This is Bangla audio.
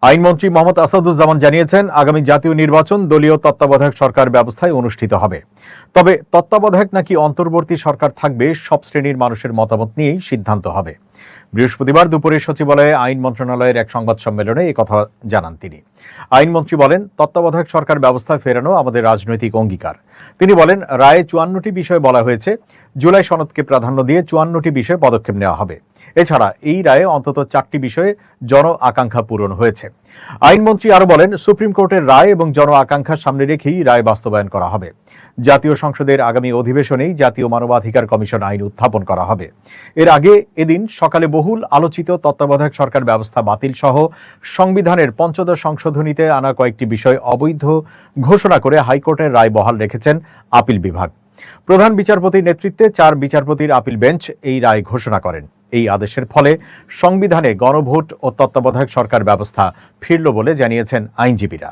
আইনমন্ত্রী মোহাম্মদ আসাদুজ্জামান জানিয়েছেন, আগামী জাতীয় নির্বাচন দলীয় তত্ত্বাবধায়ক সরকার ব্যবস্থায় অনুষ্ঠিত হবে। তবে তত্ত্বাবধায়ক নাকি অন্তর্বর্তী সরকার থাকবে, সব শ্রেণীর মানুষের মতামত নিয়েই সিদ্ধান্ত হবে। বৃহস্পতিবার দুপুরে সচিবালয়ে আইন মন্ত্রণালয়ের এক সংবাদ সম্মেলনে একথা জানান তিনি। আইনমন্ত্রী বলেন, তত্ত্বাবধায়ক সরকার ব্যবস্থায় ফেরানো আমাদের রাজনৈতিক অঙ্গীকার। তিনি বলেন, রায়ে 54টি বিষয় বলা হয়েছে। জুলাই সনদকে প্রাধান্য দিয়ে 54টি বিষয়ে পদক্ষেপ নেওয়া হবে। এছাড়া এই রায়ে অন্তত 4টি বিষয়ে জন আকাঙ্ক্ষা পূরণ হয়েছে। আইনমন্ত্রী আরো বলেন, সুপ্রিম কোর্টের রায় এবং জন আকাঙ্ক্ষা সামনে রেখেই রায় বাস্তবায়ন করা হবে। জাতীয় সংসদের আগামী অধিবেশনেই জাতীয় মানবাধিকার কমিশন আইন উত্থাপন করা হবে। এর আগে এদিন সকালে বহুল আলোচিত তত্ত্বাবধায়ক সরকার ব্যবস্থা বাতিল সহ সংবিধানের ৫ম সংশোধনীতে আনা কয়েকটি বিষয় অবৈধ ঘোষণা করে হাইকোর্টের রায় বহাল রেখেছেন আপিল বিভাগ। প্রধান বিচারপতির নেতৃত্বে 4 বিচারপতির আপিল বেঞ্চ এই রায় ঘোষণা করেন। এই আদেশের ফলে সংবিধানে গণভোট ও তত্ত্বাবধায়ক সরকার ব্যবস্থা ফিরল বলে জানিয়েছেন আইনজীবীরা।